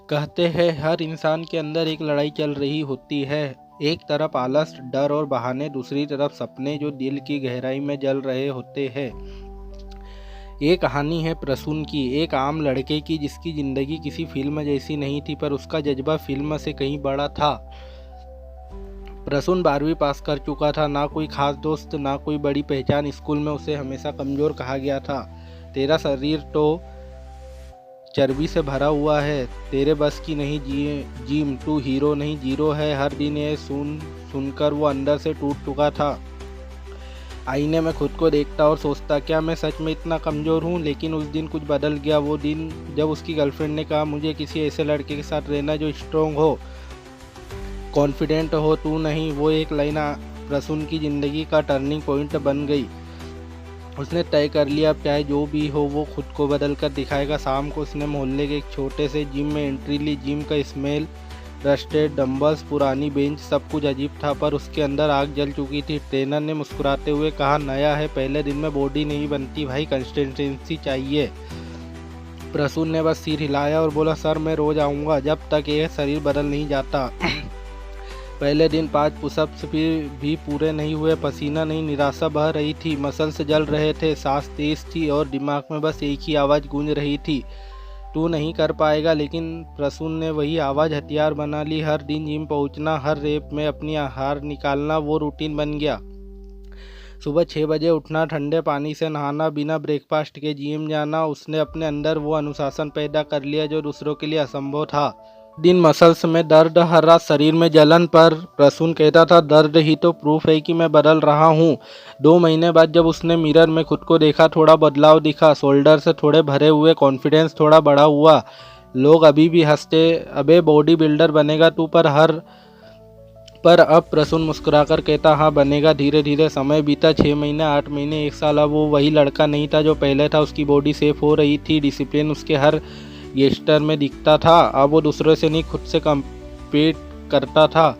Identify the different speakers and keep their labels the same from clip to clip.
Speaker 1: कहते हैं हर इंसान के अंदर एक लड़ाई चल रही होती है। एक तरफ आलस, डर और बहाने, दूसरी तरफ सपने जो दिल की गहराई में जल रहे होते हैं। ये कहानी है प्रसून की, एक आम लड़के की जिसकी ज़िंदगी किसी फिल्म जैसी नहीं थी, पर उसका जज्बा फिल्म से कहीं बड़ा था। प्रसून 12वीं पास कर चुका था। ना कोई खास दोस्त, ना कोई बड़ी पहचान। स्कूल में उसे हमेशा कमज़ोर कहा गया था। तेरा शरीर तो चर्बी से भरा हुआ है, तेरे बस की नहीं जिम, तू हीरो नहीं जीरो है। हर दिन ये सुनकर वो अंदर से टूट चुका था। आईने में खुद को देखता और सोचता, क्या मैं सच में इतना कमज़ोर हूँ। लेकिन उस दिन कुछ बदल गया। वो दिन जब उसकी गर्लफ्रेंड ने कहा, मुझे किसी ऐसे लड़के के साथ रहना जो स्ट्रॉन्ग हो, कॉन्फिडेंट हो, तू नहीं। वो एक लाइन प्रसून की ज़िंदगी का टर्निंग पॉइंट बन गई। उसने तय कर लिया, अब चाहे जो भी हो वो खुद को बदल कर दिखाएगा। शाम को उसने मोहल्ले के एक छोटे से जिम में एंट्री ली। जिम का स्मेल, रस्टेड डंबल्स, पुरानी बेंच, सब कुछ अजीब था, पर उसके अंदर आग जल चुकी थी। ट्रेनर ने मुस्कुराते हुए कहा, नया है, पहले दिन में बॉडी नहीं बनती भाई, कंसिस्टेंसी चाहिए। प्रसून ने बस सिर हिलाया और बोला, सर मैं रोज़ आऊँगा जब तक यह शरीर बदल नहीं जाता। पहले दिन 5 पुशअप्स भी पूरे नहीं हुए। पसीना नहीं, निराशा बह रही थी। मसल्स जल रहे थे, सांस तेज थी और दिमाग में बस एक ही आवाज़ गूंज रही थी, तू नहीं कर पाएगा। लेकिन प्रसून ने वही आवाज़ हथियार बना ली। हर दिन जिम पहुंचना, हर रेप में अपनी हार निकालना, वो रूटीन बन गया। सुबह 6 बजे उठना, ठंडे पानी से नहाना, बिना ब्रेकफास्ट के जिम जाना। उसने अपने अंदर वो अनुशासन पैदा कर लिया जो दूसरों के लिए असंभव था। दिन मसल्स में दर्द, हर रात शरीर में जलन, पर प्रसून कहता था, दर्द ही तो प्रूफ है कि मैं बदल रहा हूँ। 2 महीने बाद जब उसने मिरर में खुद को देखा, थोड़ा बदलाव दिखा। शोल्डर से थोड़े भरे हुए, कॉन्फिडेंस थोड़ा बढ़ा हुआ। लोग अभी भी हंसते, अबे बॉडी बिल्डर बनेगा तू। पर अब प्रसून मुस्कुराकर कहता, हाँ बनेगा, धीरे धीरे। समय बीता, 6 महीने, 8 महीने, 1 साल। अब वो वही लड़का नहीं था जो पहले था। उसकी बॉडी सेफ हो रही थी, डिसिप्लिन उसके हर गेस्टर में दिखता था। अब वो दूसरों से नहीं, खुद से कम्पीट करता था।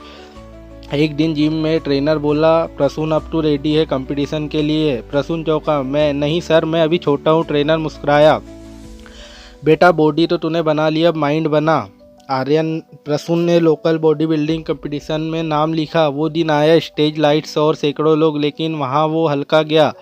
Speaker 1: एक दिन जिम में ट्रेनर बोला, प्रसून अब तू रेडी है कंपटीशन के लिए। प्रसून चौंका, मैं नहीं सर, मैं अभी छोटा हूँ। ट्रेनर मुस्कुराया, बेटा बॉडी तो तूने बना ली, अब माइंड बना। आर्यन प्रसून ने लोकल बॉडी बिल्डिंग कंपटीशन में नाम लिखा। वो दिन आया, स्टेज लाइट्स और सैकड़ों लोग, लेकिन वहाँ वो हल्का गया।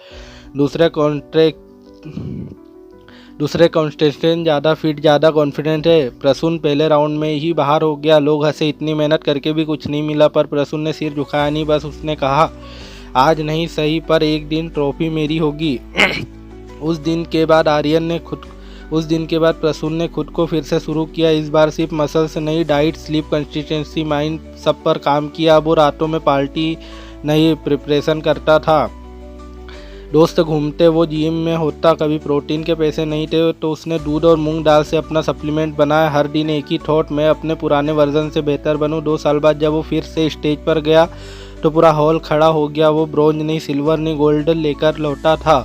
Speaker 1: दूसरे कॉन्टेस्टेंट ज़्यादा फिट, ज़्यादा कॉन्फिडेंट है। प्रसून पहले राउंड में ही बाहर हो गया। लोग हंसे, इतनी मेहनत करके भी कुछ नहीं मिला। पर प्रसून ने सिर झुकाया नहीं, बस उसने कहा, आज नहीं सही, पर एक दिन ट्रॉफी मेरी होगी। उस दिन के बाद प्रसून ने खुद को फिर से शुरू किया। इस बार सिर्फ मसल से नहीं, डाइट, स्लीप, कंसिस्टेंसी, माइंड, सब पर काम किया। अब वो रातों में पार्टी नहीं, प्रिपरेशन करता था। दोस्त घूमते, वो जिम में होता। कभी प्रोटीन के पैसे नहीं थे तो उसने दूध और मूंग दाल से अपना सप्लीमेंट बनाया। हर दिन एक ही थॉट, मैं अपने पुराने वर्जन से बेहतर बनूं। 2 साल बाद जब वो फिर से स्टेज पर गया तो पूरा हॉल खड़ा हो गया। वो ब्रोंज नहीं, सिल्वर नहीं, गोल्ड लेकर लौटा था।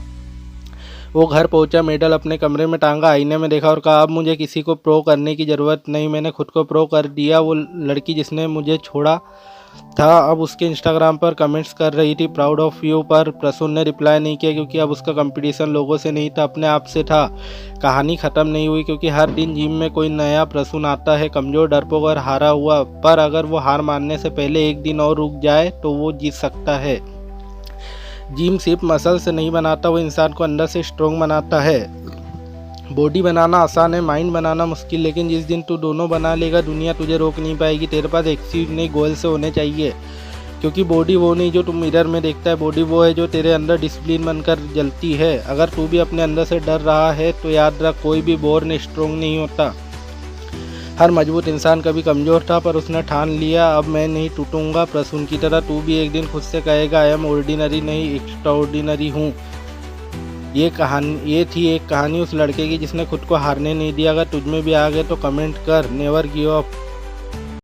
Speaker 1: वो घर पहुंचा, मेडल अपने कमरे में टांगा, आईने में देखा और कहा, अब मुझे किसी को प्रो करने की ज़रूरत नहीं, मैंने खुद को प्रो कर दिया। वो लड़की जिसने मुझे छोड़ा था अब उसके इंस्टाग्राम पर कमेंट्स कर रही थी, प्राउड ऑफ यू। पर प्रसून ने रिप्लाई नहीं किया, क्योंकि अब उसका कंपटीशन लोगों से नहीं था, अपने आप से था। कहानी ख़त्म नहीं हुई, क्योंकि हर दिन जिम में कोई नया प्रसून आता है, कमज़ोर, डरपोक और हारा हुआ। पर अगर वो हार मानने से पहले एक दिन और रुक जाए तो वो जीत सकता है। जिम सिर्फ मसल से नहीं बनाता, वो इंसान को अंदर से स्ट्रॉन्ग बनाता है। बॉडी बनाना आसान है, माइंड बनाना मुश्किल, लेकिन जिस दिन तू दोनों बना लेगा, दुनिया तुझे रोक नहीं पाएगी। तेरे पास एक्सीव नहीं, गोल से होने चाहिए। क्योंकि बॉडी वो नहीं जो तुम मिरर में देखता है, बॉडी वो है जो तेरे अंदर डिसिप्लिन बनकर जलती है। अगर तू भी अपने अंदर से डर रहा है तो याद रख, कोई भी बोर्न स्ट्रॉन्ग नहीं होता। हर मजबूत इंसान कभी कमज़ोर था, पर उसने ठान लिया, अब मैं नहीं टूटूंगा। प्रसून की तरह तू भी एक दिन खुद से कहेगा, आई एम ऑर्डिनरी नहीं, एक्स्ट्राऑर्डिनरी हूँ। ये थी एक कहानी उस लड़के की जिसने खुद को हारने नहीं दिया। अगर तुझ में भी आ गए तो कमेंट कर, नेवर गिव अप।